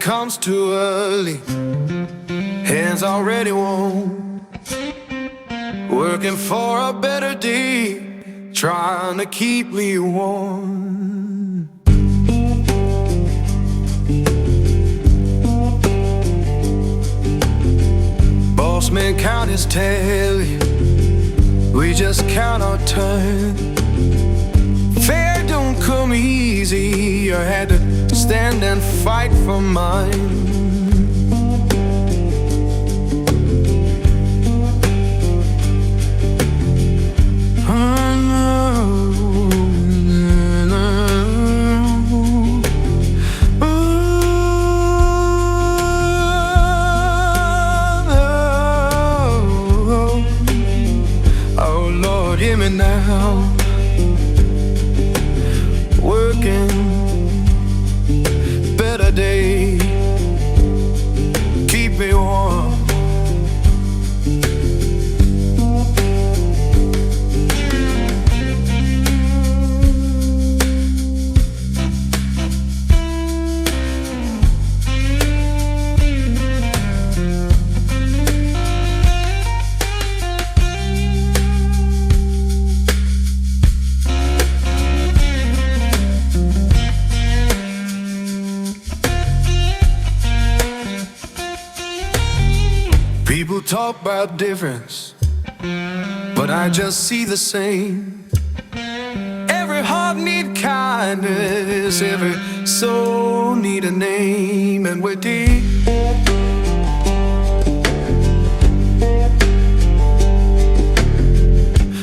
comes too early, hands already warm, working for a better day, trying to keep me warm. Boss man count his tally, we just count our turn. Fair don't come easy, I had to stand and fight for mine. Oh Lord, hear me now. Working, better day, keep me warm. People talk about difference, but I just see the same. Every heart need kindness, every soul need a name, and we're deep.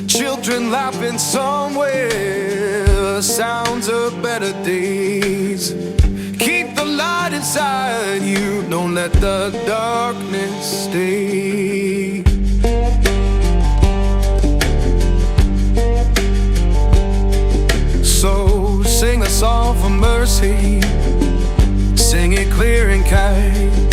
Children laughing somewhere, sounds of better days. Keep the light inside you, don't let the darkness stay. So sing a song for mercy, sing it clear and kind.